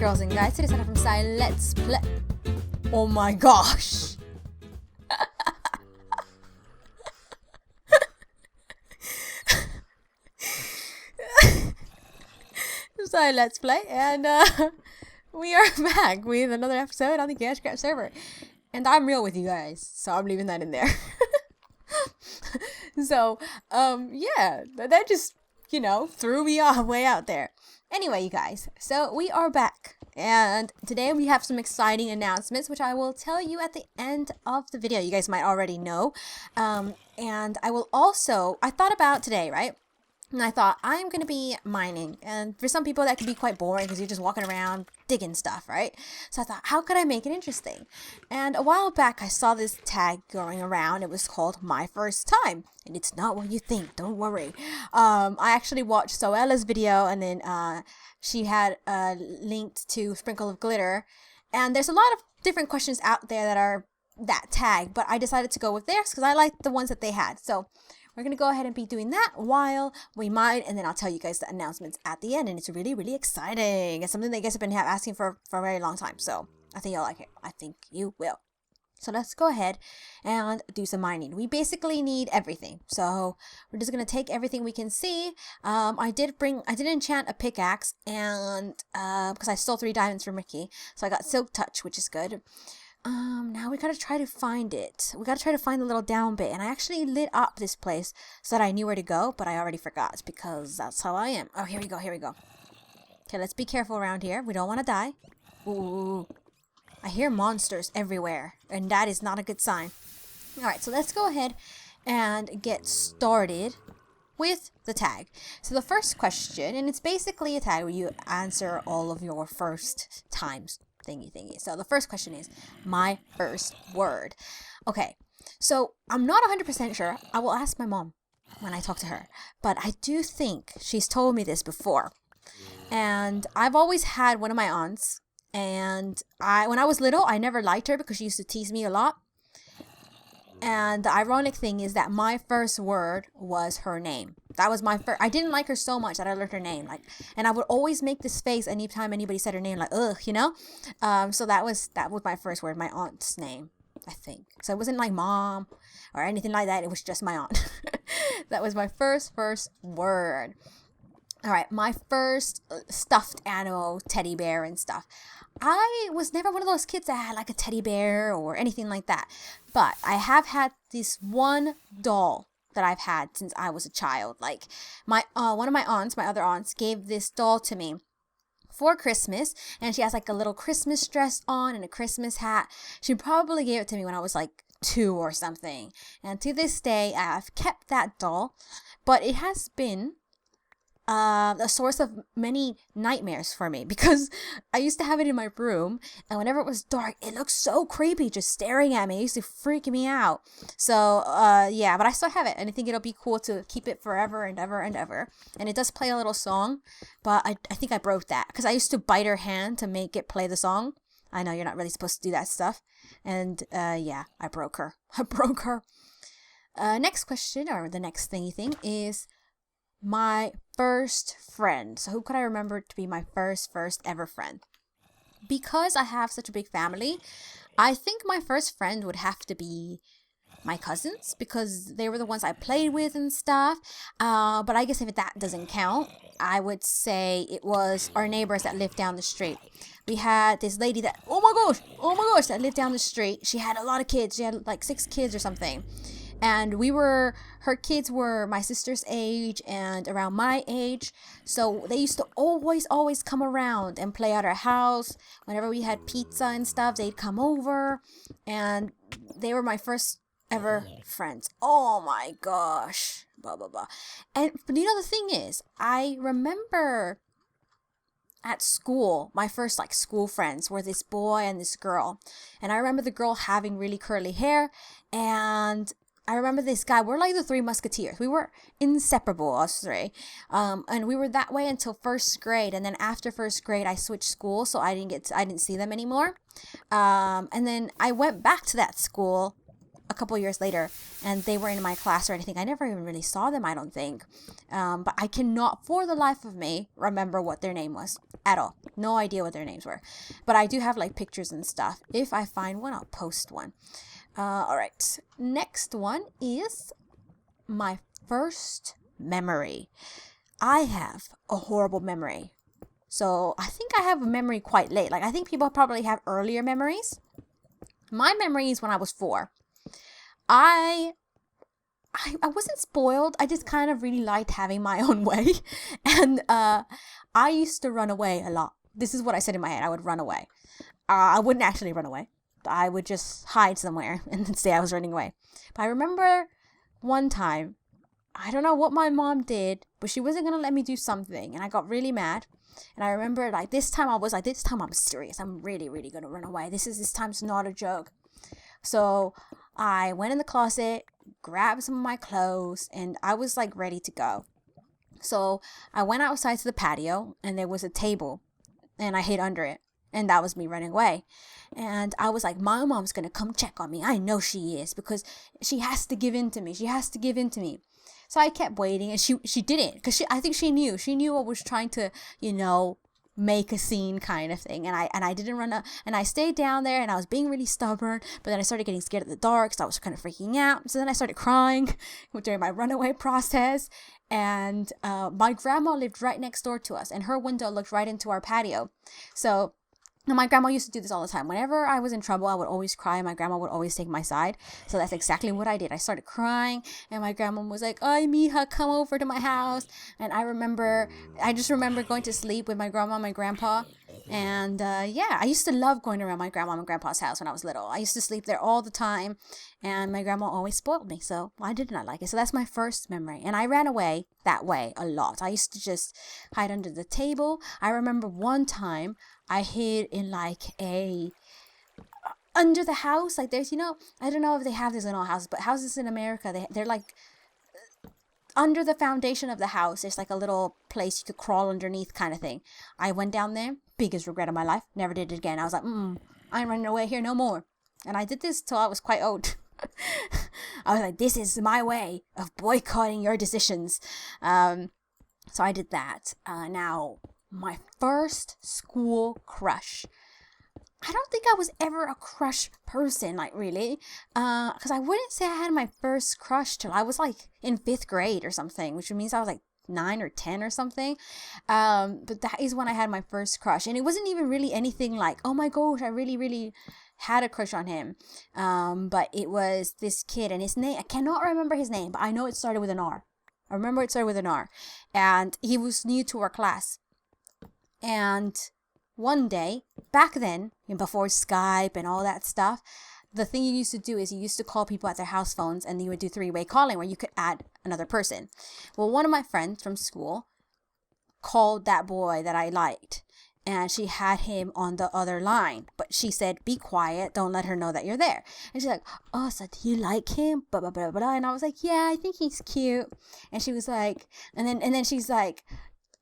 girls and guys, today's from ZaiLetsPlay. Oh my gosh! ZaiLetsPlay, and we are back with another episode on the KaoshKraft server. And I'm real with you guys, so I'm leaving that in there. So, yeah, that just, threw me off way out there. Anyway, you guys, so we are back, and today we have some exciting announcements, which I will tell you at the end of the video. You guys might already know, and I will also, I thought about today, right? And I thought, I'm going to be mining, and for some people that can be quite boring because you're just walking around digging stuff, right? So I thought, how could I make it interesting? And a while back, I saw this tag going around. It was called My First Time, and it's not what you think, don't worry. I actually watched Zoella's video, and then she had linked to Sprinkle of Glitter, and there's a lot of different questions out there that are that tag, but I decided to go with theirs because I liked the ones that they had. So we're going to go ahead and be doing that while we mine, and then I'll tell you guys the announcements at the end, and it's really, really exciting. It's something that you guys have been asking for a very long time, so I think you'll like it. I think you will. So let's go ahead and do some mining. We basically need everything, so we're just going to take everything we can see. I did enchant a pickaxe, and because I stole 3 diamonds from Ricky, so I got Silk Touch, which is good. Now we gotta try to find it. We gotta try to find the little down bit. And I actually lit up this place so that I knew where to go, but I already forgot because that's how I am. Oh, here we go, here we go. Okay, let's be careful around here. We don't want to die. Ooh, I hear monsters everywhere, and that is not a good sign. Alright, so let's go ahead and get started with the tag. So the first question, and it's basically a tag where you answer all of your first times. Thingy. So the first question is my first word. Okay, so I'm not 100% sure. I will ask my mom when I talk to her, but I do think she's told me this before. And I've always had one of my aunts, and when I was little, I never liked her because she used to tease me a lot. And the ironic thing is that my first word was her name. That was my first. I didn't like her so much that I learned her name. And I would always make this face anytime anybody said her name, like ugh, So that was my first word, my aunt's name, I think. So it wasn't like mom or anything like that. It was just my aunt. That was my first word. All right, my first stuffed animal, teddy bear and stuff. I was never one of those kids that had like a teddy bear or anything like that. But I have had this one doll that I've had since I was a child. Like my one of my other aunts gave this doll to me for Christmas, and she has like a little Christmas dress on and a Christmas hat. She probably gave it to me when I was like 2 or something. And to this day, I've kept that doll, but it has been a source of many nightmares for me because I used to have it in my room, and whenever it was dark, it looked so creepy just staring at me. It used to freak me out. So yeah, but I still have it, and I think it'll be cool to keep it forever and ever and ever. And it does play a little song, but I think I broke that because I used to bite her hand to make it play the song. I know you're not really supposed to do that stuff, and yeah, I broke her. Next question, or the next thingy thing, is my first friend. So who could I remember to be my first ever friend? Because I have such a big family, I think my first friend would have to be my cousins because they were the ones I played with and stuff. But I guess if that doesn't count, I would say it was our neighbors that lived down the street. We had this lady that, oh my gosh, that lived down the street. She had a lot of kids. She had like 6 kids or something. And her kids were my sister's age and around my age. So they used to always come around and play at our house. Whenever we had pizza and stuff, they'd come over. And they were my first ever friends. Oh my gosh. Blah, blah, blah. But the thing is, I remember at school, my first school friends were this boy and this girl. And I remember the girl having really curly hair, and I remember this guy. We're like the 3 musketeers. We were inseparable, us 3. And we were that way until 1st grade. And then after 1st grade, I switched school, so I didn't see them anymore. And then I went back to that school a couple years later, and they were in my class or anything. I never even really saw them, I don't think. But I cannot, for the life of me, remember what their name was at all. No idea what their names were. But I do have like pictures and stuff. If I find one, I'll post one. All right. Next one is my first memory. I have a horrible memory. So I think I have a memory quite late. Like, I think people probably have earlier memories. My memory is when I was 4. I wasn't spoiled. I just kind of really liked having my own way. And I used to run away a lot. This is what I said in my head. I would run away. I wouldn't actually run away. I would just hide somewhere and then say I was running away. But I remember one time, I don't know what my mom did, but she wasn't going to let me do something. And I got really mad. And I remember like this time I was like, this time I'm serious. I'm really, really going to run away. This time's not a joke. So I went in the closet, grabbed some of my clothes, and I was like ready to go. So I went outside to the patio, and there was a table, and I hid under it. And that was me running away. And I was like, my mom's going to come check on me. I know she is, because she has to give in to me. She has to give in to me. So I kept waiting, and she didn't, because I think she knew I was trying to, make a scene kind of thing. And I didn't run up, and I stayed down there, and I was being really stubborn. But then I started getting scared of the dark, so I was kind of freaking out. So then I started crying during my runaway process. And my grandma lived right next door to us, and her window looked right into our patio. So now, my grandma used to do this all the time. Whenever I was in trouble, I would always cry, and my grandma would always take my side. So that's exactly what I did. I started crying, and my grandma was like, "Ay, mija, come over to my house." And I just remember going to sleep with my grandma and my grandpa. And I used to love going around my grandma and grandpa's house when I was little. I used to sleep there all the time, and my grandma always spoiled me. So why didn't I like it? So that's my first memory. And I ran away that way a lot. I used to just hide under the table. I remember one time I hid in like under the house. Like there's, I don't know if they have this in all houses, but houses in America, they're like under the foundation of the house. There's like a little place you could crawl underneath kind of thing. I went down there. Biggest regret of my life. Never did it again. I was like, I ain't running away here no more. And I did this till I was quite old. I was like, this is my way of boycotting your decisions. So I did that. Now, my first school crush. I don't think I was ever a crush person, like really. Because I wouldn't say I had my first crush till I was like in 5th grade or something, which means I was like 9 or 10 or something. But that is when I had my first crush. And it wasn't even really anything like, oh my gosh, I really, really had a crush on him. But it was this kid, and his name, I cannot remember his name, but I know it started with an R. I remember it started with an R. And he was new to our class. And one day, back then, before Skype and all that stuff, the thing you used to do is you used to call people at their house phones, and you would do 3-way calling where you could add another person. Well, one of my friends from school called that boy that I liked, and she had him on the other line, but she said, be quiet, don't let her know that you're there. And she's like, oh, so do you like him? Blah, blah, blah, blah. And I was like, yeah, I think he's cute. And she was like, and then she's like,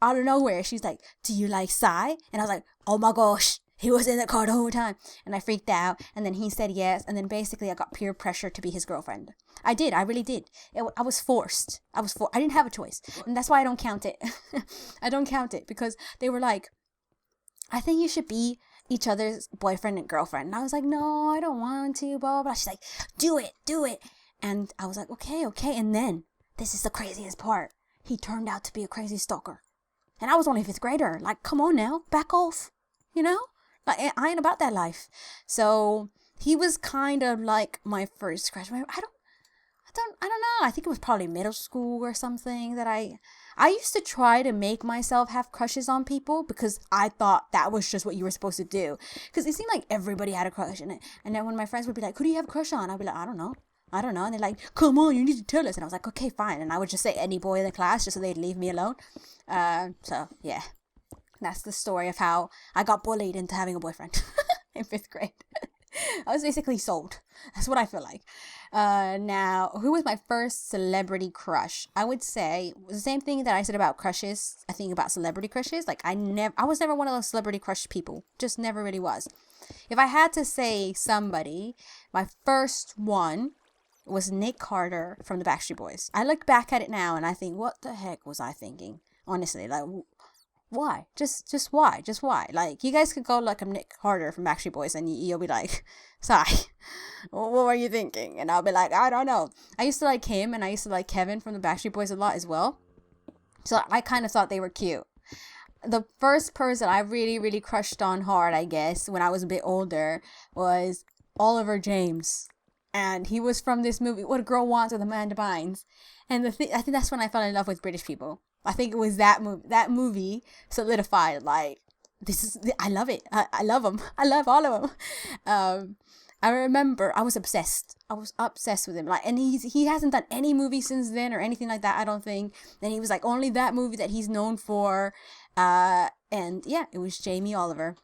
out of nowhere, she's like, do you like Zai? And I was like, oh my gosh, he was in the car the whole time. And I freaked out. And then he said yes. And then basically I got peer pressure to be his girlfriend. I did. I really did. I was forced. I didn't have a choice. And that's why I don't count it. I don't count it because they were like, I think you should be each other's boyfriend and girlfriend. And I was like, no, I don't want to, blah, blah, blah. She's like, do it. And I was like, okay. And then this is the craziest part. He turned out to be a crazy stalker. And I was only a 5th grader. Like, come on now, back off, Like, I ain't about that life. So he was kind of like my first crush. I don't know. I think it was probably middle school or something that I used to try to make myself have crushes on people because I thought that was just what you were supposed to do. Because it seemed like everybody had a crush. And then when my friends would be like, who do you have a crush on? I'd be like, I don't know. And they're like, come on, you need to tell us. And I was like, okay, fine. And I would just say any boy in the class just so they'd leave me alone. So yeah, that's the story of how I got bullied into having a boyfriend in 5th grade. I was basically sold. That's what I feel like. Now, who was my first celebrity crush? I would say the same thing that I said about crushes. I think about celebrity crushes. Like I was never one of those celebrity crush people. Just never really was. If I had to say somebody, my first one was Nick Carter from the Backstreet Boys. I look back at it now and I think, what the heck was I thinking? Honestly, like, why? Just why? Just why? Like, you guys could go look up Nick Carter from Backstreet Boys and you'll be like, Sai, what were you thinking? And I'll be like, I don't know. I used to like him and I used to like Kevin from the Backstreet Boys a lot as well. So I kind of thought they were cute. The first person I really, really crushed on hard, I guess, when I was a bit older was Oliver James. And he was from this movie, What a Girl Wants with Amanda Bynes. And I think that's when I fell in love with British people. I think it was that movie solidified, like, I love it. I love him. I love all of them. I remember I was obsessed. I was obsessed with him. Like, and he hasn't done any movie since then or anything like that, I don't think. And he was like only that movie that he's known for. And yeah, it was Jamie Oliver.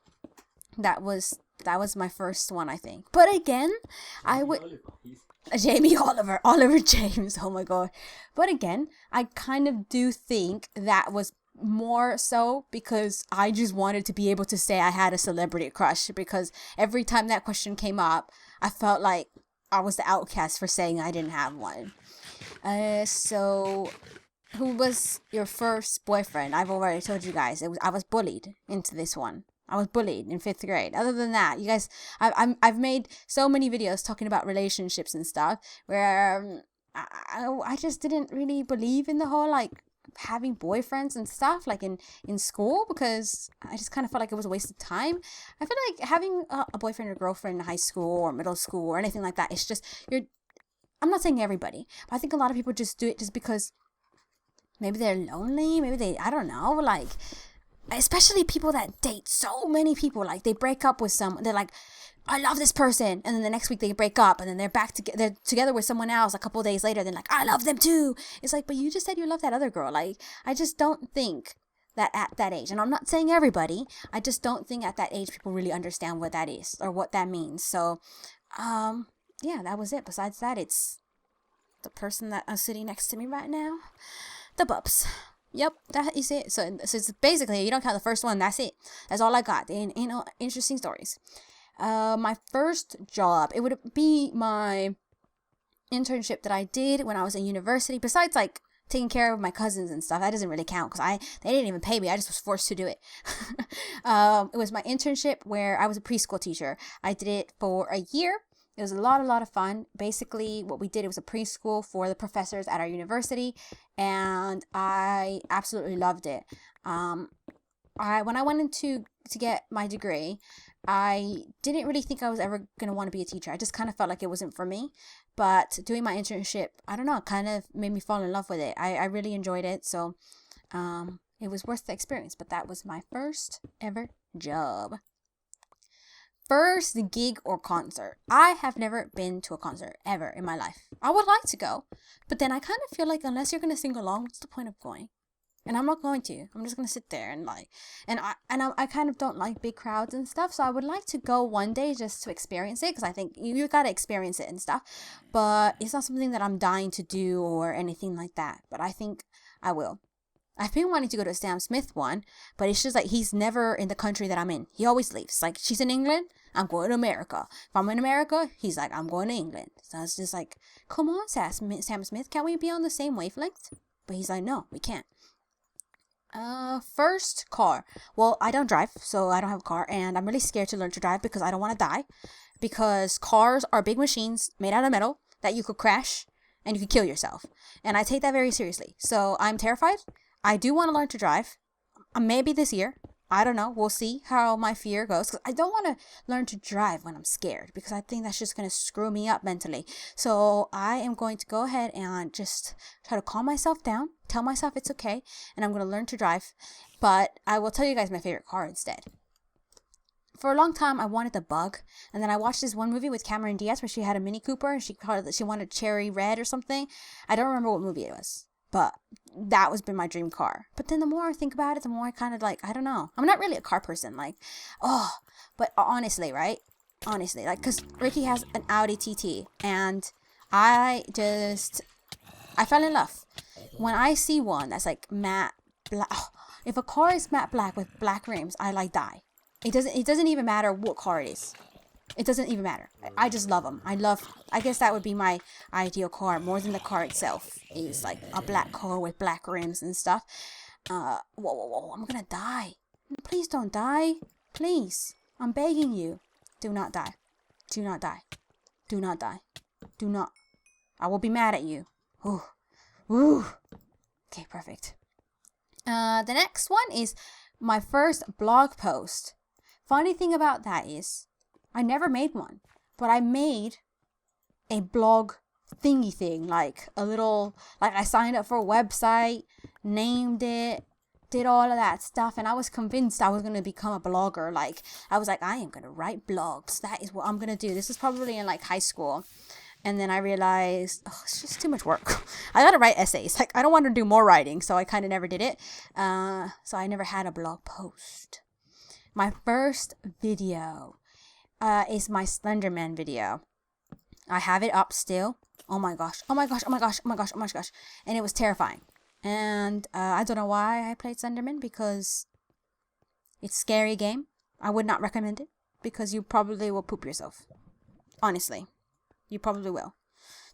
That was my first one, I think. But again, I would Jamie Oliver, Oliver James. Oh my god. But again, I kind of do think that was more so because I just wanted to be able to say I had a celebrity crush, because every time that question came up, I felt like I was the outcast for saying I didn't have one. So who was your first boyfriend? I've already told you guys. I was bullied into this one. I was bullied in 5th grade. Other than that, you guys, I've made so many videos talking about relationships and stuff where I just didn't really believe in the whole like having boyfriends and stuff like in school, because I just kind of felt like it was a waste of time. I feel like having a boyfriend or girlfriend in high school or middle school or anything like that, it's just I'm not saying everybody, but I think a lot of people just do it just because maybe they're lonely, maybe I don't know, like, especially people that date so many people, like they break up with someone, they're like, I love this person, and then the next week they break up, and then they're together with someone else a couple days later, then like, I love them too. It's like, but you just said you love that other girl. Like, I just don't think that at that age, and I'm not saying everybody, I just don't think at that age people really understand what that is or what that means. So yeah, that was it. Besides that, it's the person that is sitting next to me right now, the Bubs. Yep, that is it. So it's basically, you don't count the first one, that's it. That's all I got. In interesting stories. My first job, it would be my internship that I did when I was in university. Besides like taking care of my cousins and stuff, that doesn't really count because they didn't even pay me. I just was forced to do it. It was my internship where I was a preschool teacher. I did it for a year. It was a lot of fun. Basically, what we did, it was a preschool for the professors at our university, and I absolutely loved it. When I went into to get my degree, I didn't really think I was ever going to want to be a teacher. I just kind of felt like it wasn't for me. But doing my internship, I don't know, kind of made me fall in love with it. I really enjoyed it. So it was worth the experience. But that was my first ever job. First gig or concert. I have never been to a concert ever in my life. I would like to go. But then I kind of feel like unless you're going to sing along, what's the point of going? And I'm not going to. I'm just going to sit there and like, I kind of don't like big crowds and stuff. So I would like to go one day just to experience it, because I think you got to experience it and stuff. But it's not something that I'm dying to do or anything like that. But I think I will. I've been wanting to go to a Sam Smith one, but it's just like he's never in the country that I'm in. He always leaves. Like, she's in England, I'm going to America. If I'm in America, he's like, I'm going to England. So it's just like, come on, Sam Smith, can't we be on the same wavelength? But he's like, no, we can't. First car. Well, I don't drive, so I don't have a car, and I'm really scared to learn to drive because I don't want to die. Because cars are big machines made out of metal that you could crash and you could kill yourself. And I take that very seriously. So I'm terrified. I do want to learn to drive. Maybe this year. I don't know. We'll see how my fear goes. Because I don't want to learn to drive when I'm scared, because I think that's just going to screw me up mentally. So I am going to go ahead and just try to calm myself down. Tell myself it's okay. And I'm going to learn to drive. But I will tell you guys my favorite car instead. For a long time, I wanted the Bug. And then I watched this one movie with Cameron Diaz where she had a Mini Cooper and she wanted cherry red or something. I don't remember what movie it was. But that was been my dream car. But then the more I think about it, the more I kind of like, I don't know. I'm not really a car person. Like, but honestly, right? Honestly, like, because Ricky has an Audi TT. And I fell in love. When I see one that's like matte black. If a car is matte black with black rims, I like die. It doesn't even matter what car it is. It doesn't even matter. I just love them. I guess that would be my ideal car, more than the car itself. Is like a black car with black rims and stuff. Whoa, I'm gonna die. Please don't die. Please. I'm begging you. Do not die. Do not die. Do not die. Do not. I will be mad at you. Ooh. Ooh. Okay, perfect. The next one is my first blog post. Funny thing about that is, I never made one, but I made a blog thingy thing, like a little, like I signed up for a website, named it, did all of that stuff, and I was convinced I was going to become a blogger. Like, I was like, I am going to write blogs. That is what I'm going to do. This is probably in like high school. And then I realized, oh, it's just too much work. I got to write essays. Like, I don't want to do more writing, so I kind of never did it. So I never had a blog post. My first video is my Slenderman video. I have it up still. Oh my gosh. Oh my gosh. Oh my gosh. Oh my gosh. Oh my gosh. And it was terrifying. And I don't know why I played Slenderman, because it's a scary game. I would not recommend it, because you probably will poop yourself. Honestly. You probably will.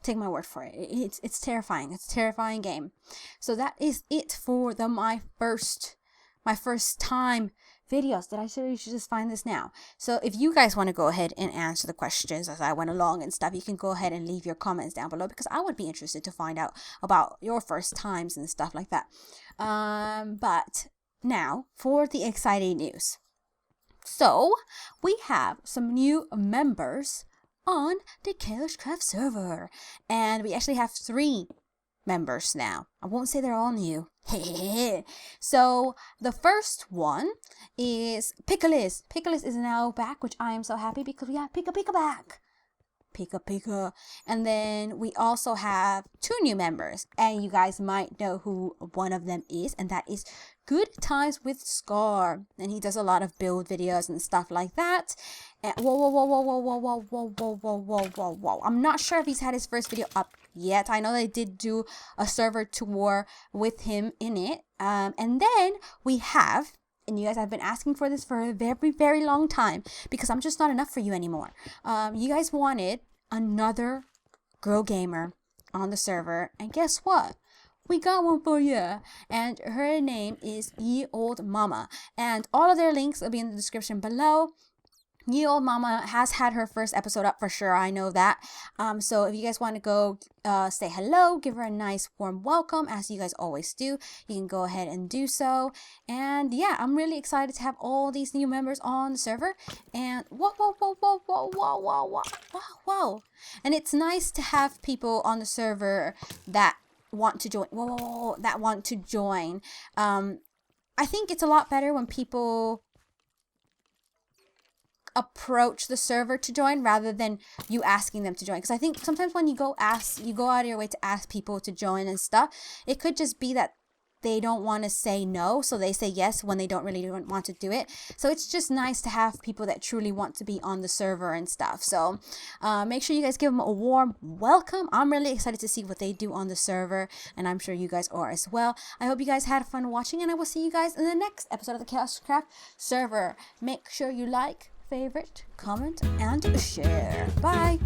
Take my word for it. It's terrifying. It's a terrifying game. So that is it for my first time videos. Did I say you should just find this now? So if you guys want to go ahead and answer the questions as I went along and stuff, you can go ahead and leave your comments down below, because I would be interested to find out about your first times and stuff like that. But now for the exciting news. So we have some new members on the KaoshKraft server, and we actually have 3 members now. I won't say they're all new. So the first one is Pickles. Pickles is now back, which I am so happy, because we have Pika back. Pika. And then we also have 2 new members, and you guys might know who one of them is, and that is Good Times with Scar. And he does a lot of build videos and stuff like that. And whoa. I'm not sure if he's had his first video up yet. I know they did do a server tour with him in it. And then we have, and you guys have been asking for this for a very, very long time, because I'm just not enough for you anymore. You guys wanted another girl gamer on the server, and guess what? We got one for you, and her name is Ye Old Mama, and all of their links will be in the description below. Ye Old Mama has had her first episode up for sure, I know that. So if you guys want to go say hello, give her a nice warm welcome, as you guys always do, you can go ahead and do so. And yeah, I'm really excited to have all these new members on the server. And whoa. And it's nice to have people on the server that want to join. That want to join. I think it's a lot better when people approach the server to join rather than you asking them to join, because I think sometimes when you go out of your way to ask people to join and stuff, it could just be that they don't want to say no, so they say yes when they don't really want to do it. So it's just nice to have people that truly want to be on the server and stuff. So make sure you guys give them a warm welcome. I'm really excited to see what they do on the server, and I'm sure you guys are as well. I hope you guys had fun watching, and I will see you guys in the next episode of the KaoshKraft server. Make sure you like, favorite, comment, and share. Bye!